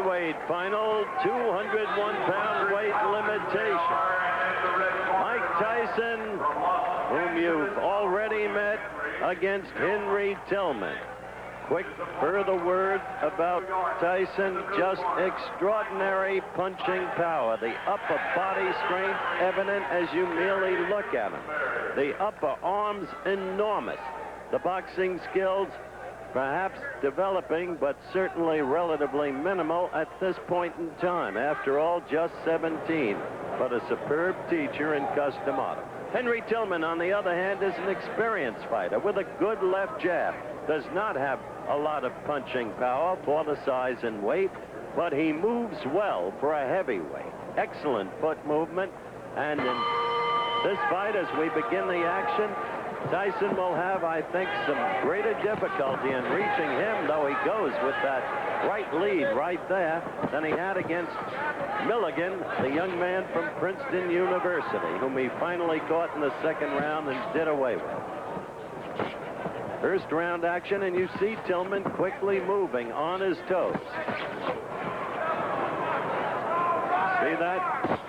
heavyweight final, 201-pound weight limitation. Mike Tyson, whom you've already met, against Henry Tillman. Quick further word about Tyson, just extraordinary punching power. The upper body strength evident as you merely look at him. The upper arms enormous. The boxing skills perhaps developing, but certainly relatively minimal at this point in time. After all, just 17, but a superb teacher in custom auto. Henry Tillman, on the other hand, is an experienced fighter with a good left jab. Does not have a lot of punching power for the size and weight, but he moves well for a heavyweight. Excellent foot movement, and in this fight, as we begin the action, Tyson will have, I think, some greater difficulty in reaching him, though he goes with that right lead right there, than he had against Milligan, the young man from Princeton University, whom he finally caught in the second round and did away with. First round action, and you see Tillman quickly moving on his toes. See that?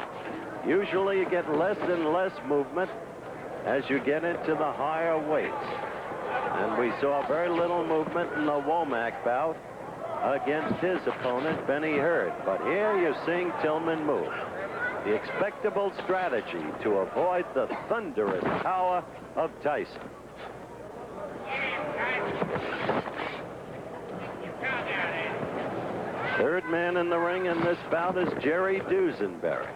Usually you get less and less movement as you get into the higher weights. And we saw very little movement in the Womack bout against his opponent, Benny Hurd. But here you're seeing Tillman move. The expectable strategy to avoid the thunderous power of Tyson. Third man in the ring in this bout is Jerry Dusenberry,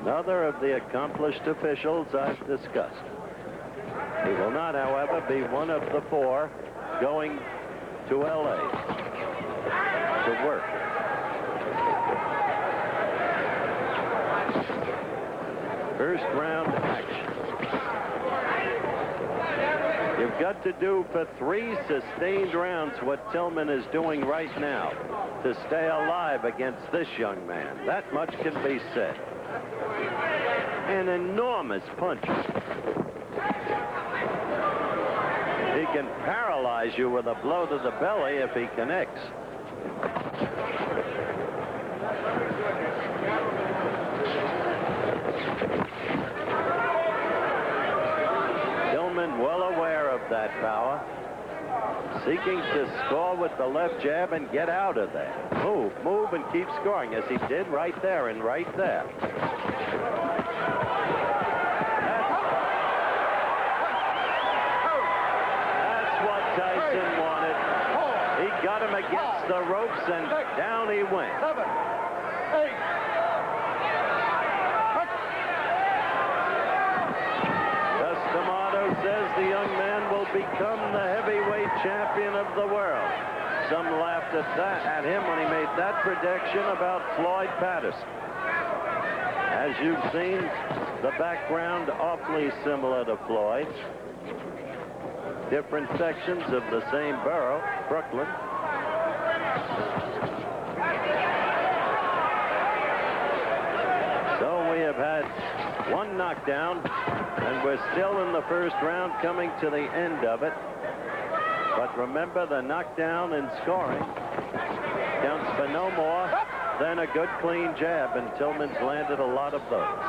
another of the accomplished officials I've discussed. He will not, however, be one of the four going to L.A. to work. First round action. You've got to do for 3 sustained rounds what Tillman is doing right now to stay alive against this young man. That much can be said. An enormous punch. He can paralyze you with a blow to the belly if he connects. Tillman well aware of that power, seeking to score with the left jab and get out of there. Move and keep scoring, as he did right there and right there. That's what Tyson wanted. He got him against the ropes, and down he went. 7, 8. Says the young man will become the heavyweight champion of the world. Some laughed at him when he made that prediction about Floyd Patterson. As you've seen, the background awfully similar to Floyd. Different sections of the same borough, Brooklyn. So we have had one knockdown, and we're still in the first round, coming to the end of it. But remember, the knockdown in scoring counts for no more than a good clean jab, and Tillman's landed a lot of those.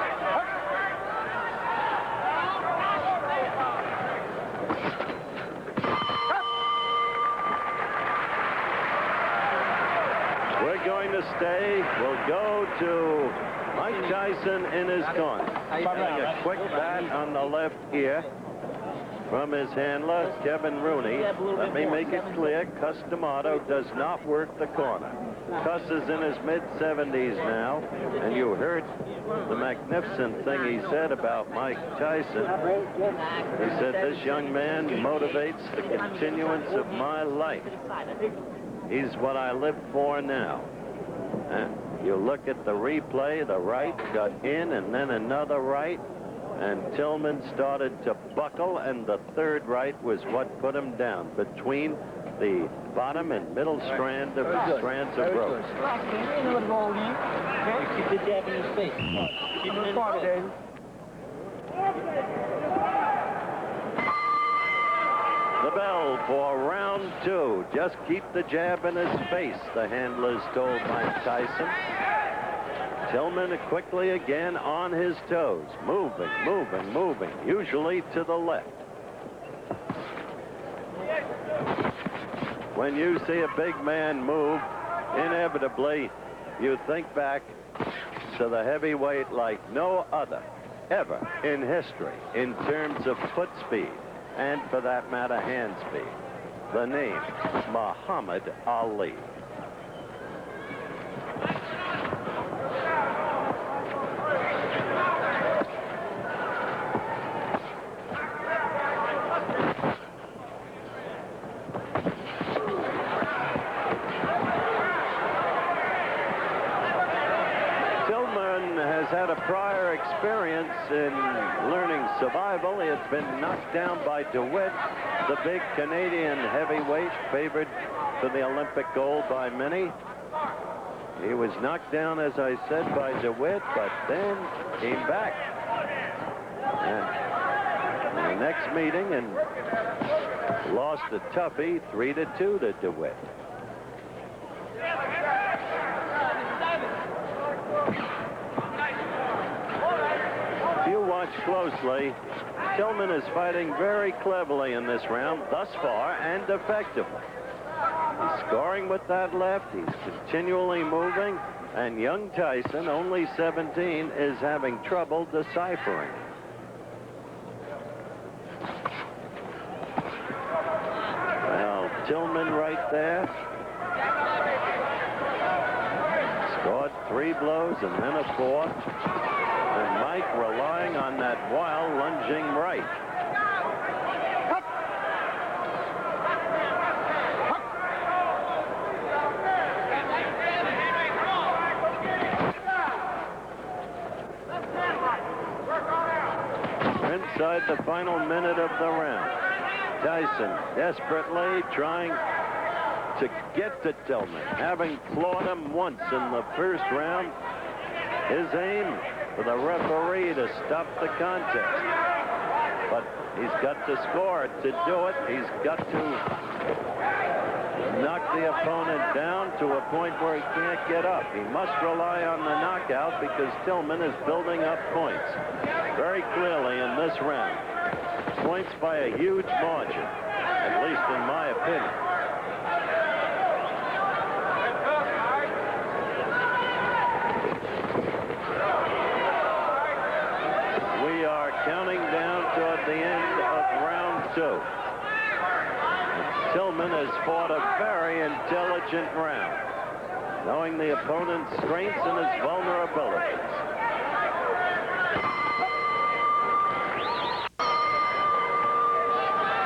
We're going to stay. We'll go to Mike Tyson in his corner. Having a quick bat on the left ear from his handler, Kevin Rooney. Let me make it clear, Custom Auto does not work the corner. Cuss is in his mid-70s now, and you heard the magnificent thing he said about Mike Tyson. He said, this young man motivates the continuance of my life. He's what I live for now. And you look at the replay, the right got in and then another right, and Tillman started to buckle, and the third right was what put him down between the bottom and middle strands of ropes. Keep the jab in his face. Keep him in his face. The bell for round 2. Just keep the jab in his face, the handlers told Mike Tyson. Tillman quickly again on his toes, moving, moving, moving, usually to the left. When you see a big man move, inevitably, you think back to the heavyweight like no other ever in history in terms of foot speed and, for that matter, hand speed. The name, Muhammad Ali. Had a prior experience in learning survival. He had been knocked down by DeWitt, the big Canadian heavyweight favored for the Olympic gold by many. He was knocked down, as I said, by DeWitt, but then came back. And in the next meeting and lost a toughie 3-2 to DeWitt. Watch closely. Tillman is fighting very cleverly in this round thus far and effectively. He's scoring with that left. He's continually moving. And young Tyson, only 17, is having trouble deciphering. Well, Tillman right there. Scored 3 blows and then a 4th. And Mike relying on that wild lunging right. Inside the final minute of the round. Tyson desperately trying to get to Tillman, having floored him once in the first round. His aim for the referee to stop the contest. But he's got to score to do it. He's got to knock the opponent down to a point where he can't get up. He must rely on the knockout because Tillman is building up points very clearly in this round. Points by a huge margin, at least in my opinion. Counting down toward the end of round 2. Tillman has fought a very intelligent round, knowing the opponent's strengths and his vulnerabilities.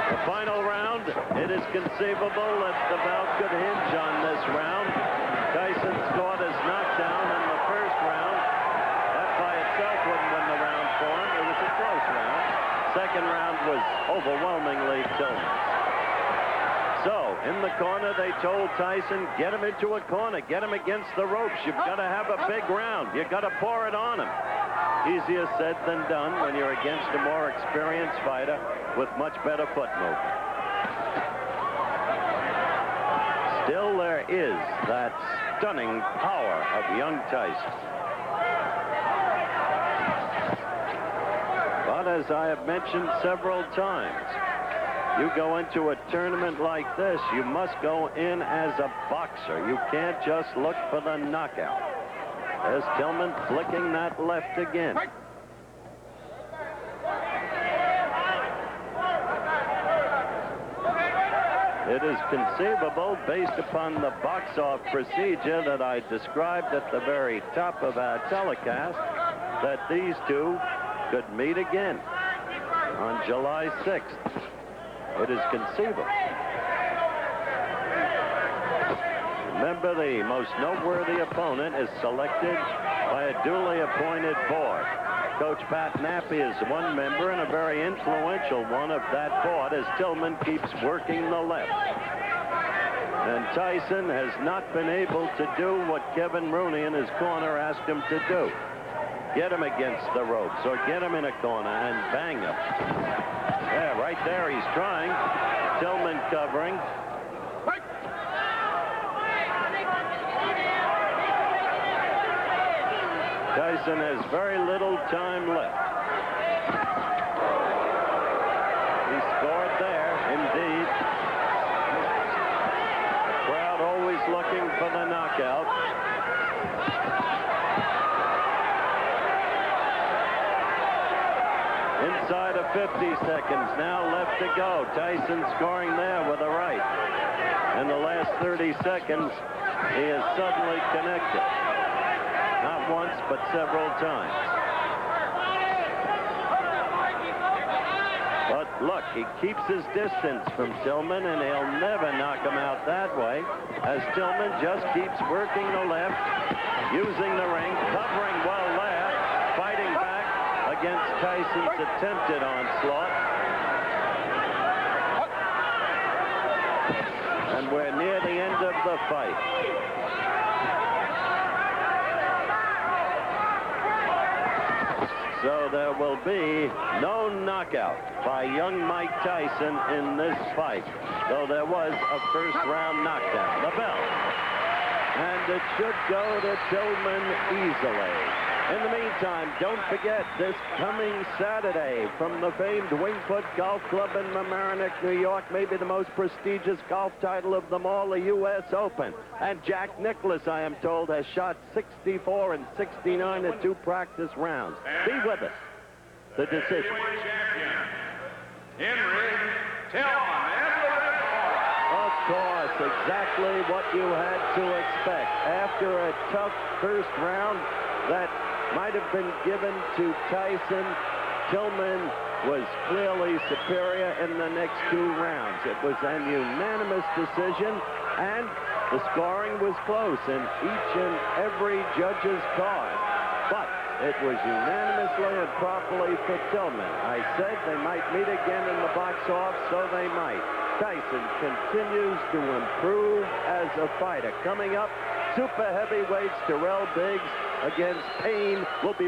The final round, it is conceivable that the bout could hinge on this round. Tyson scored his knockdown in the first round. That by itself wouldn't win the round for him. It was a close round. Second round was overwhelmingly Tillman. So, in the corner, they told Tyson, get him into a corner, get him against the ropes. You've got to have a big round. You've got to pour it on him. Easier said than done when you're against a more experienced fighter with much better foot movement. Still, there is that stunning power of young Tyson. But as I have mentioned several times, you go into a tournament like this, you must go in as a boxer. You can't just look for the knockout. There's Tillman flicking that left again. It is conceivable, based upon the box-off procedure that I described at the very top of our telecast, that these two could meet again on July 6th. It is conceivable. Remember, the most noteworthy opponent is selected by a duly appointed board. Coach Pat Nappy is one member and a very influential one of that board as Tillman keeps working the left. And Tyson has not been able to do what Kevin Rooney in his corner asked him to do. Get him against the ropes or get him in a corner and bang him. Yeah, right there he's trying. Tillman covering. Tyson has very little time left. He scored there, indeed. The crowd always looking for the knockout. Inside of 50 seconds now left to go. Tyson scoring there with a right. In the last 30 seconds, he is suddenly connected. Not once, but several times. But look, he keeps his distance from Tillman, and he'll never knock him out that way, as Tillman just keeps working the left, using the ring, covering well there, fighting back against Tyson's attempted onslaught. And we're near the end of the fight. So there will be no knockout by young Mike Tyson in this fight, though there was a first-round knockdown. The bell. And it should go to Tillman easily. In the meantime, don't forget this coming Saturday from the famed Wingfoot Golf Club in Mamaroneck, New York, maybe the most prestigious golf title of them all, the U.S. Open. And Jack Nicklaus, I am told, has shot 64 and 69 in 2 practice rounds. Be with us. The decision. Henry Tillman. Of course, exactly what you had to expect. After a tough first round that might have been given to Tyson, Tillman was clearly superior in the next 2 rounds. It was an unanimous decision, and the scoring was close in each and every judge's card. But it was unanimously and properly for Tillman. I said they might meet again in the box off, so they might. Tyson continues to improve as a fighter. Coming up, super heavyweights Terrell Biggs against Payne will be